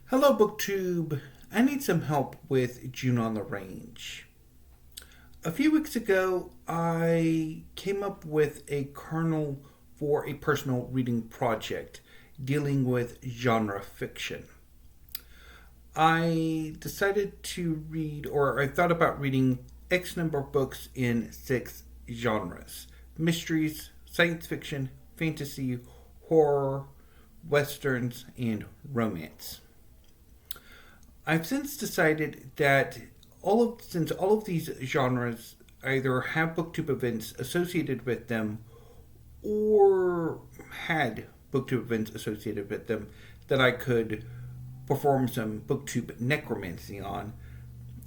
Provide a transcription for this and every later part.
Hello, BookTube. I need some help with June on the Range. A few weeks ago, I came up with a kernel for a personal reading project dealing with genre fiction. I decided to read, or I thought about reading X number of books in 6 genres: mysteries, science fiction, fantasy, horror, westerns, and romance. I've since decided that since all of these genres either have booktube events associated with them or had booktube events associated with them that I could perform some booktube necromancy on,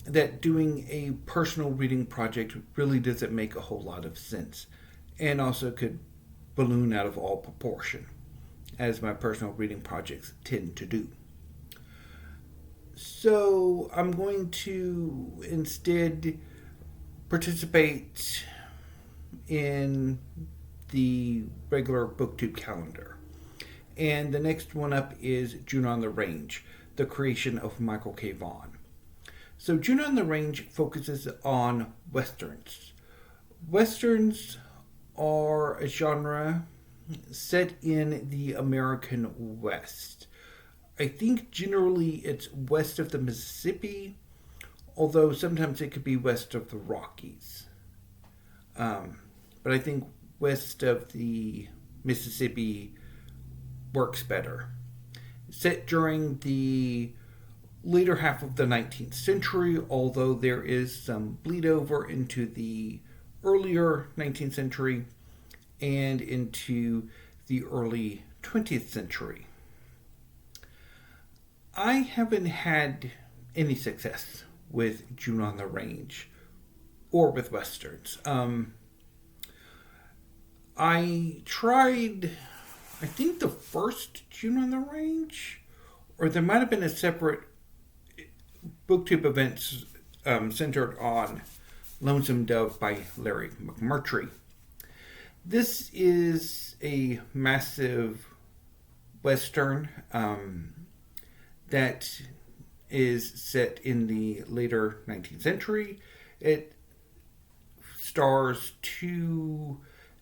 that doing a personal reading project really doesn't make a whole lot of sense, and also could balloon out of all proportion, as my personal reading projects tend to do. So I'm going to instead participate in the regular booktube calendar. And the next one up is June on the Range, the creation of Michael K. Vaughan. So June on the Range focuses on westerns. Westerns are a genre set in the American West. I think generally it's west of the Mississippi, although sometimes it could be west of the Rockies. But I think west of the Mississippi works better. Set during the later half of the 19th century, although there is some bleed over into the earlier 19th century and into the early 20th century. I haven't had any success with June on the Range or with westerns. I tried, I think, the first June on the Range, or there might have been a separate booktube event centered on Lonesome Dove by Larry McMurtry. This is a massive western that is set in the later 19th century. It stars two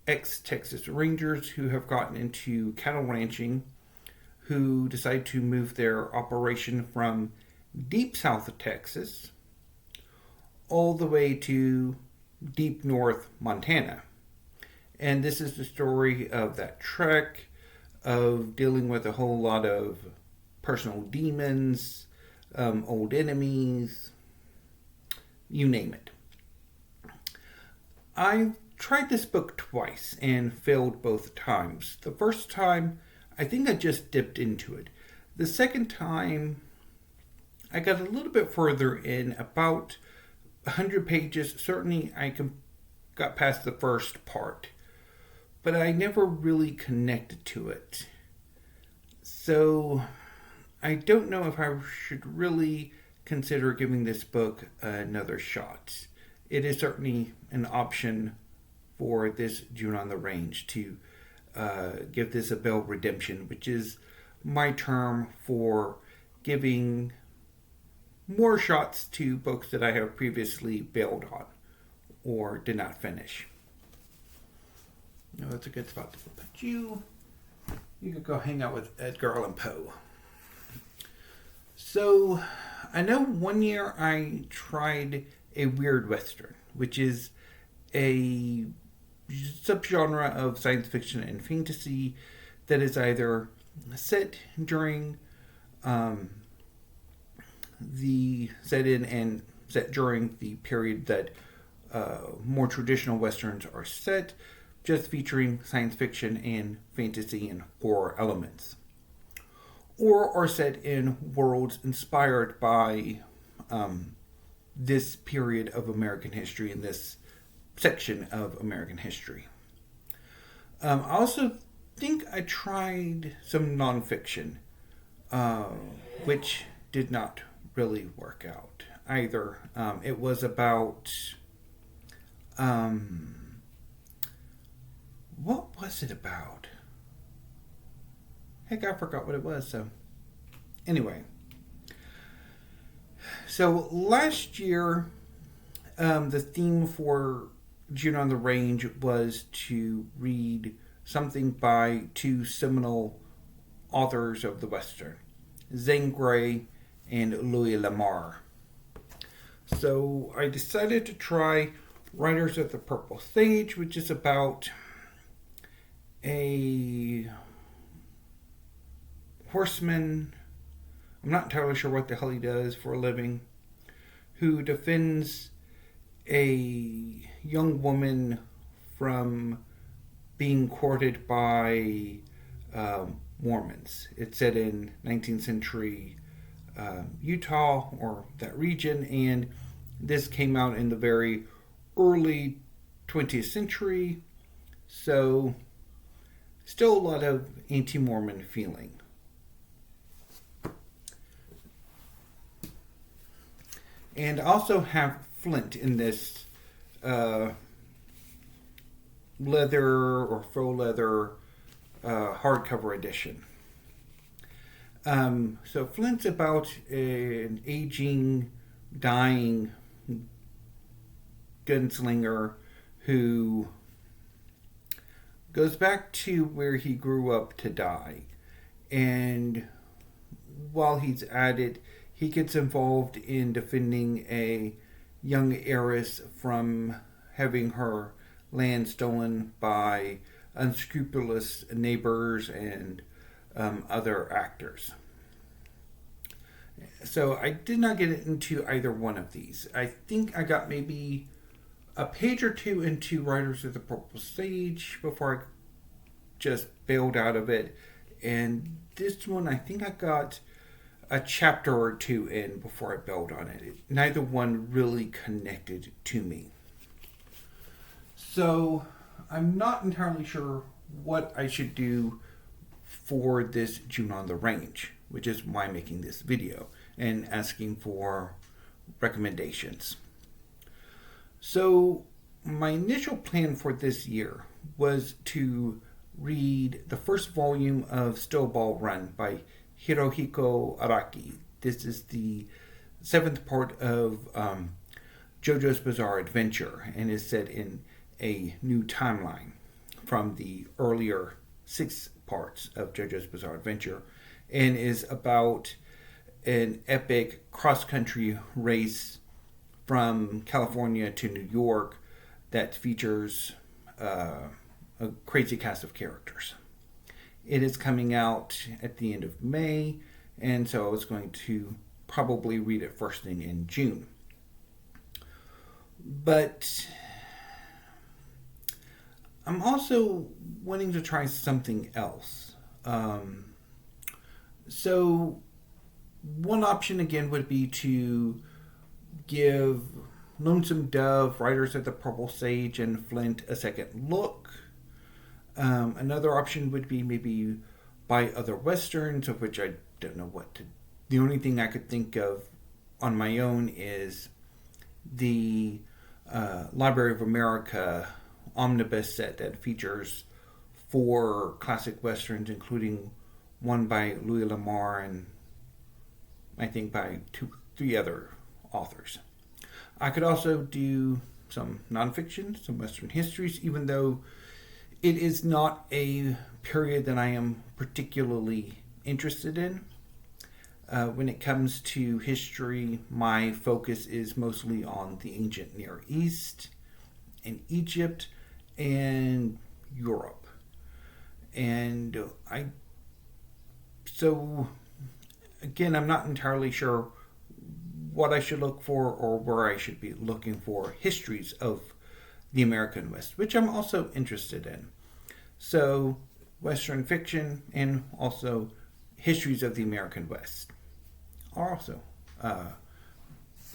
ex-Texas Rangers who have gotten into cattle ranching, who decide to move their operation from deep south of Texas all the way to deep north Montana. And this is the story of that trek, of dealing with a whole lot of personal demons, old enemies, you name it. I tried this book twice and failed both times. The first time, I think I just dipped into it. The second time, I got a little bit further in, about 100 pages. Certainly, got past the first part, but I never really connected to it. So I don't know if I should really consider giving this book another shot. It is certainly an option for this June on the Range to give this a bail redemption, which is my term for giving more shots to books that I have previously bailed on or did not finish. No, that's a good spot to put you. You could go hang out with Edgar Allan Poe. So, I know one year I tried a weird western, which is a subgenre of science fiction and fantasy that is either set during set during the period that more traditional westerns are set, just featuring science fiction and fantasy and horror elements, or are set in worlds inspired by this period of American history and this section of American history. I also think I tried some nonfiction, which did not really work out either. It was about what was it about? Heck, I forgot what it was. So, anyway, So last year, the theme for June on the Range was to read something by two seminal authors of the Western, Zane and Louis L'Amour. So I decided to try Riders of the Purple Sage, which is about a horseman, I'm not entirely sure what the hell he does for a living, who defends a young woman from being courted by Mormons. It's set in 19th century Utah or that region, and this came out in the very early 20th century, so still a lot of anti-Mormon feeling. And also have Flint in this leather or faux leather hardcover edition. So Flint's about an aging, dying gunslinger who goes back to where he grew up to die. And while he's at it, he gets involved in defending a young heiress from having her land stolen by unscrupulous neighbors and other actors. So I did not get into either one of these. I think I got maybe a page or two into Riders of the Purple Sage before I just bailed out of it. And this one, I think I got a chapter or two in before I bailed on it. Neither one really connected to me. So I'm not entirely sure what I should do for this June on the Range, which is why I'm making this video and asking for recommendations. So my initial plan for this year was to read the first volume of Still Ball Run by Hirohiko Araki. This is the 7th part of JoJo's Bizarre Adventure and is set in a new timeline from the earlier 6 parts of JoJo's Bizarre Adventure, and is about an epic cross-country race from California to New York that features a crazy cast of characters. It is coming out at the end of May, and so I was going to probably read it first thing in June. But I'm also wanting to try something else. So one option again would be to give Lonesome Dove, Riders of the Purple Sage, and Flint a second look. Another option would be maybe buy other westerns, of which I don't know what to. The only thing I could think of on my own is the Library of America omnibus set that features 4 classic westerns, including one by Louis L'Amour and I think by 3 other authors. I could also do some nonfiction, some Western histories, even though it is not a period that I am particularly interested in. When it comes to history, my focus is mostly on the ancient Near East and Egypt and Europe. And so again, I'm not entirely sure what I should look for or where I should be looking for histories of the American West, which I'm also interested in. So Western fiction and also histories of the American West also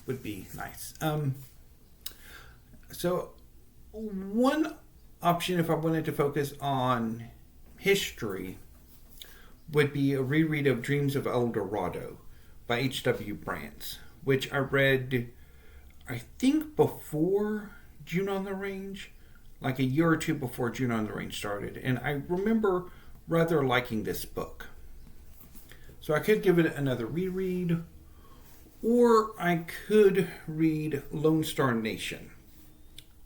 would be nice. So one option, if I wanted to focus on history, would be a reread of Dreams of El Dorado by H.W. Brands, which I read, I think, before June on the Range, like a year or two before June on the Range started. And I remember rather liking this book. So I could give it another reread, Or I could read Lone Star Nation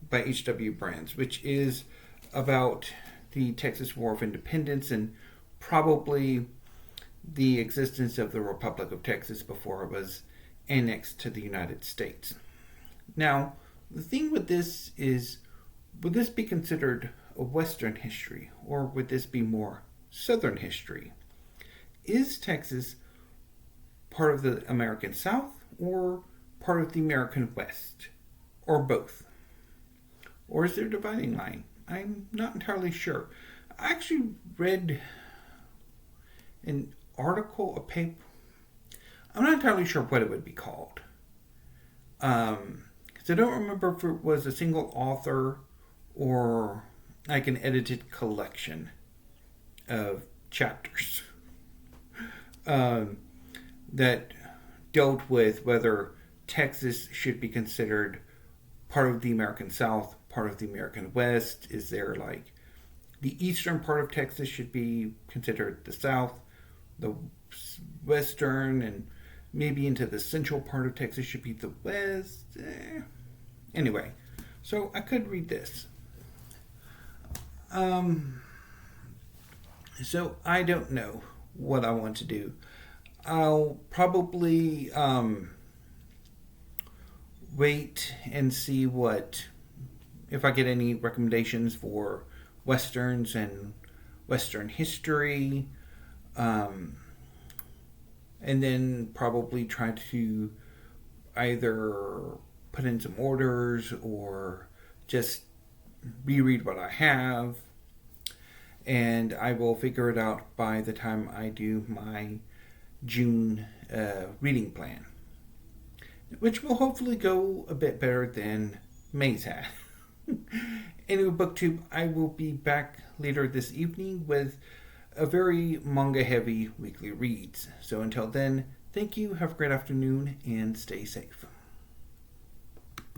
by H.W. Brands, which is about the Texas War of Independence and probably the existence of the Republic of Texas before it was annexed to the United States. Now, the thing with this is, would this be considered a Western history, or would this be more Southern history? Is Texas part of the American South, or part of the American West, or both? Or is there a dividing line? I'm not entirely sure. I actually read an article, a paper. I'm not entirely sure what it would be called. Because I don't remember if it was a single author or like an edited collection of chapters that dealt with whether Texas should be considered part of the American South, part of the American West. Is there like the eastern part of Texas should be considered the South, the western, and maybe into the central part of Texas should be the West. Anyway, so I could read this. So I don't know what I want to do. I'll probably wait and see if I get any recommendations for Westerns and Western history, and then probably try to either put in some orders or just reread what I have, and I will figure it out by the time I do my June reading plan, which will hopefully go a bit better than May's had. Anyway, BookTube, I will be back later this evening with a very manga-heavy weekly reads. So until then, thank you, have a great afternoon, and stay safe.